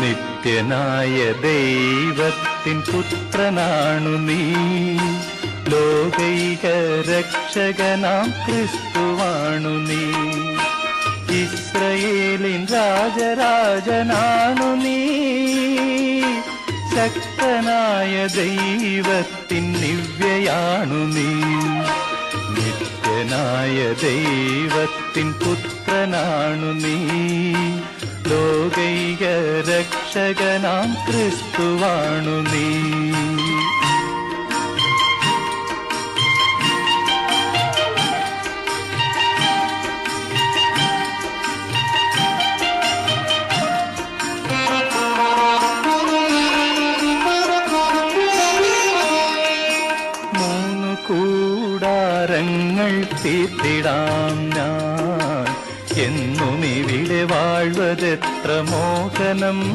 നിത്യനായ ദൈവത്തിൻ പുത്രനാണു നീ. ലോകൈക രക്ഷകനാം ക്രിസ്തുവാണു നീ. ഇസ്രയേലിൻ രാജരാജനാണു നീ. ശക്തനായ ദൈവത്തിൻ ദിവ്യയാണു നീ. നിത്യനായ ദൈവത്തിൻ പുത്രനാണു നീ. ലോകൈക രക്ഷകനാം ക്രിസ്തുവാണു നീ. കൂടാരങ്ങൾ തീർത്തിടാം ഞാൻ. എന്നും ഇവിടെ വാഴ്വതെത്ര മോഹനം.